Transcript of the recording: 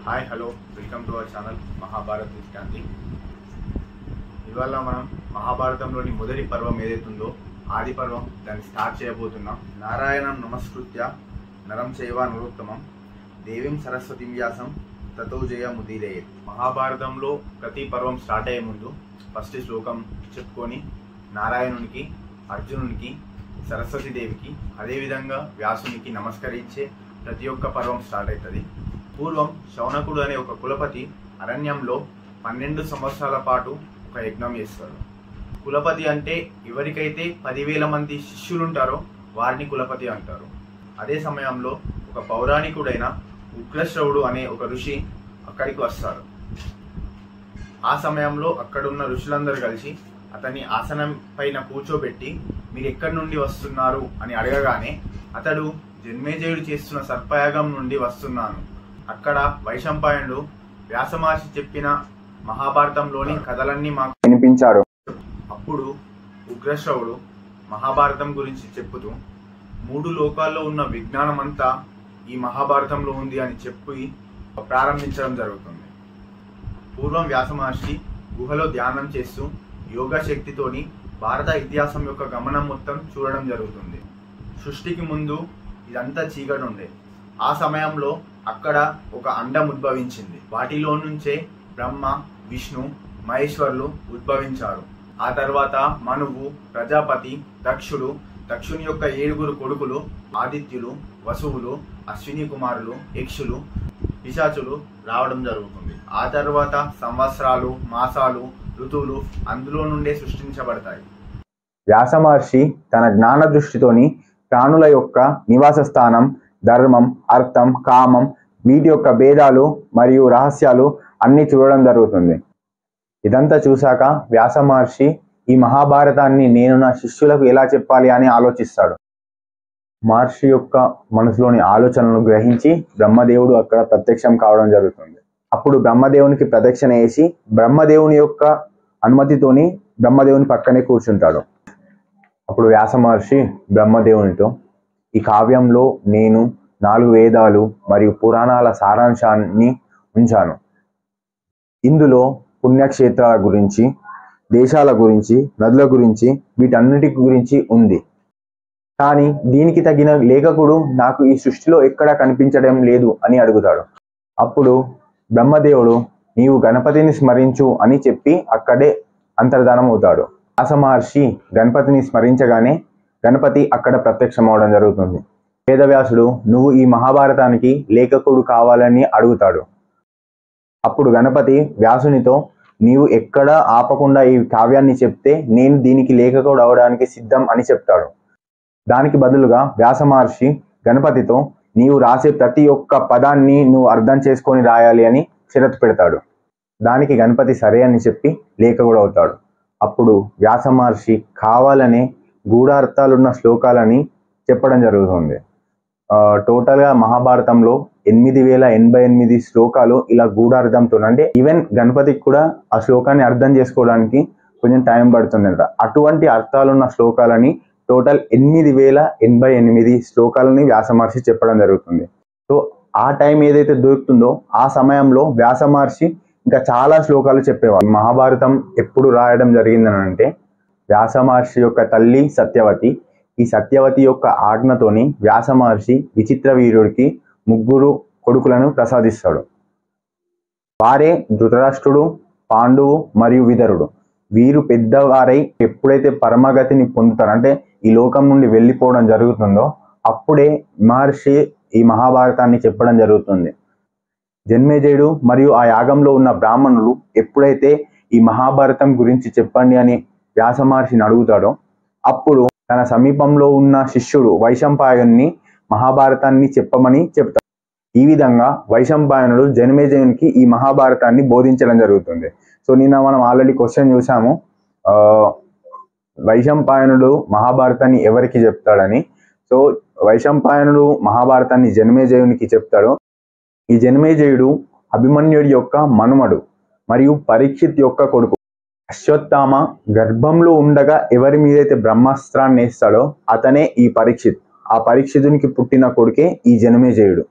Hi hello welcome to our channel Mahabharat విశ్రాంతి. ఇవాళ మనం మహాభారతంలోని మొదటి పర్వం ఏదైతుందో ఆది పర్వం దాన్ని స్టార్ట్ చేయబోతున్నాం. నారాయణం నమస్కృత్య నరం చైవ నరోత్తమం దేవీం సరస్వతి వ్యాసం తతో జయముదీరయేత్. మహాభారతంలో ప్రతి పర్వం స్టార్ట్ అయ్యే ముందు ఫస్ట్ శ్లోకం చెప్పుకొని నారాయణునికి, అర్జునునికి, సరస్వతీదేవికి, అదేవిధంగా వ్యాసునికి నమస్కరించే ప్రతి ఒక్క పర్వం స్టార్ట్ అవుతుంది. పూర్వం శౌనకుడు అనే ఒక కులపతి అరణ్యంలో 12 సంవత్సరాల పాటు ఒక యజ్ఞం చేస్తాడు. కులపతి అంటే ఎవరికైతే 10,000 మంది శిష్యులుంటారో వారిని కులపతి అంటారు. అదే సమయంలో ఒక పౌరాణికుడైన ఉగ్రశ్రవుడు అనే ఒక ఋషి అక్కడికి వస్తాడు. ఆ సమయంలో అక్కడున్న ఋషులందరూ కలిసి అతన్ని ఆసనం పైన కూర్చోబెట్టి మీరు ఎక్కడి నుండి వస్తున్నారు అని అడగగానే అతడు జన్మేజయుడు చేస్తున్న సర్పయాగం నుండి వస్తున్నాను, అక్కడ వైశంపాయనుడు వ్యాసమహర్షి చెప్పిన మహాభారతంలోని కథలన్నీ మాకు వినిపించాడు. అప్పుడు ఉగ్రశ్రవుడు మహాభారతం గురించి చెప్పుతూ 3 లోకాల్లో ఉన్న విజ్ఞానం అంతా ఈ మహాభారతంలో ఉంది అని చెప్పి ప్రారంభించడం జరుగుతుంది. పూర్వం వ్యాసమహర్షి గుహలో ధ్యానం చేస్తూ యోగా శక్తితోని భారత ఇతిహాసం యొక్క గమనం మొత్తం చూడడం జరుగుతుంది. సృష్టికి ముందు ఇదంతా చీకటి ఉండే. ఆ సమయంలో అక్కడ ఒక అండం ఉద్భవించింది. వాటిలో నుంచే బ్రహ్మ, విష్ణు, మహేశ్వరులు ఉద్భవించారు. ఆ తర్వాత మనువు, ప్రజాపతి, దక్షుడు, దక్షుని యొక్క 7 కొడుకులు ఆదిత్యులు, వసువులు, అశ్విని కుమారులు, యక్షులు, పిశాచులు రావడం జరుగుతుంది. ఆ తర్వాత సంవత్సరాలు, మాసాలు, ఋతువులు అందులో నుండే సృష్టించబడతాయి. వ్యాసమహర్షి తన జ్ఞాన దృష్టితోని ప్రాణుల యొక్క నివాస స్థానం, ధర్మం, అర్థం, కామం, వీటి యొక్క భేదాలు మరియు రహస్యాలు అన్నీ చూడడం జరుగుతుంది. ఇదంతా చూశాక వ్యాసమహర్షి ఈ మహాభారతాన్ని నేను నా శిష్యులకు ఎలా చెప్పాలి అని ఆలోచిస్తాడు. మహర్షి యొక్క మనసులోని ఆలోచనలను గ్రహించి బ్రహ్మదేవుడు అక్కడ ప్రత్యక్షం కావడం జరుగుతుంది. అప్పుడు బ్రహ్మదేవునికి ప్రదక్షిణ వేసి బ్రహ్మదేవుని యొక్క అనుమతితోని బ్రహ్మదేవుని పక్కనే కూర్చుంటాడు. అప్పుడు వ్యాసమహర్షి బ్రహ్మదేవునితో, ఈ కావ్యంలో నేను 4 వేదాలు మరియు పురాణాల సారాంశాన్ని ఉంచాను. ఇందులో పుణ్యక్షేత్రాల గురించి, దేశాల గురించి, నదుల గురించి, వీటన్నిటి గురించి ఉంది. కానీ దీనికి తగిన లేఖకుడు నాకు ఈ సృష్టిలో ఎక్కడా కనిపించడం లేదు అని అడుగుతాడు. అప్పుడు బ్రహ్మదేవుడు నీవు గణపతిని స్మరించు అని చెప్పి అక్కడే అంతర్ధానం అవుతాడు. వ్యాసమహర్షి గణపతిని స్మరించగానే గణపతి అక్కడ ప్రత్యక్షమవడం జరుగుతుంది. వేదవ్యాసుడు నువ్వు ఈ మహాభారతానికి లేఖకుడు కావాలని అడుగుతాడు. అప్పుడు గణపతి వ్యాసునితో నీవు ఎక్కడ ఆపకుండా ఈ కావ్యాన్ని చెప్తే నేను దీనికి లేఖకుడు అవడానికి సిద్ధం అని చెప్తాడు. దానికి బదులుగా వ్యాసమహర్షి గణపతితో నీవు రాసే ప్రతి ఒక్క పదాన్ని నువ్వు అర్థం చేసుకొని రాయాలి అని షరతు పెడతాడు. దానికి గణపతి సరే అని చెప్పి లేఖకుడు అవుతాడు. అప్పుడు వ్యాసమహర్షి కావాలనే గూఢార్థాలున్న శ్లోకాలని చెప్పడం జరుగుతుంది. టోటల్గా మహాభారతంలో 8088 శ్లోకాలు ఇలా గూఢార్థంతో, అంటే ఈవెన్ గణపతికి కూడా ఆ శ్లోకాన్ని అర్థం చేసుకోవడానికి కొంచెం టైం పడుతుందంట. అటువంటి అర్థాలున్న శ్లోకాలని టోటల్ 8088 శ్లోకాలని వ్యాసమహర్షి చెప్పడం జరుగుతుంది. సో ఆ టైం ఏదైతే దొరుకుతుందో ఆ సమయంలో వ్యాసమహర్షి ఇంకా చాలా శ్లోకాలు చెప్పేవారు. మహాభారతం ఎప్పుడు రాయడం జరిగిందని అంటే వ్యాసమహర్షి యొక్క తల్లి సత్యవతి, ఈ సత్యవతి యొక్క ఆజ్ఞతోని వ్యాసమహర్షి విచిత్ర వీరుడికి 3 కొడుకులను ప్రసాదిస్తాడు. వారే ధృతరాష్ట్రుడు, పాండువు మరియు విదరుడు. వీరు పెద్దవారై ఎప్పుడైతే పరమగతిని పొందుతారో, అంటే ఈ లోకం నుండి వెళ్ళిపోవడం జరుగుతుందో అప్పుడే మహర్షి ఈ మహాభారతాన్ని చెప్పడం జరుగుతుంది. జన్మేజయుడు మరియు ఆ యాగంలో ఉన్న బ్రాహ్మణులు ఎప్పుడైతే ఈ మహాభారతం గురించి చెప్పండి అని వ్యాసమహర్షిని అడుగుతాడో అప్పుడు తన సమీపంలో ఉన్న శిష్యుడు వైశంపాయనుని మహాభారతాన్ని చెప్పమని చెప్తాడు. ఈ విధంగా వైశంపాయనుడు జన్మేజయునికి ఈ మహాభారతాన్ని బోధించడం జరుగుతుంది. సో నిన్న మనం ఆల్రెడీ క్వశ్చన్ చూసాము, వైశంపాయనుడు మహాభారతాన్ని ఎవరికి చెప్తాడని. సో వైశంపాయనుడు మహాభారతాన్ని జన్మేజయునికి చెప్తాడు. ఈ జన్మేజయుడు అభిమన్యుడి యొక్క మనుమడు మరియు పరీక్షిత్ యొక్క కొడుకు. అశ్వత్థామ గర్భంలో ఉండగా ఎవరి మీదైతే బ్రహ్మాస్త్రాన్ని వేస్తాడో అతనే ఈ పరీక్షిత్. ఆ పరీక్షితునికి పుట్టిన కొడుకే ఈ జన్మేజయుడు.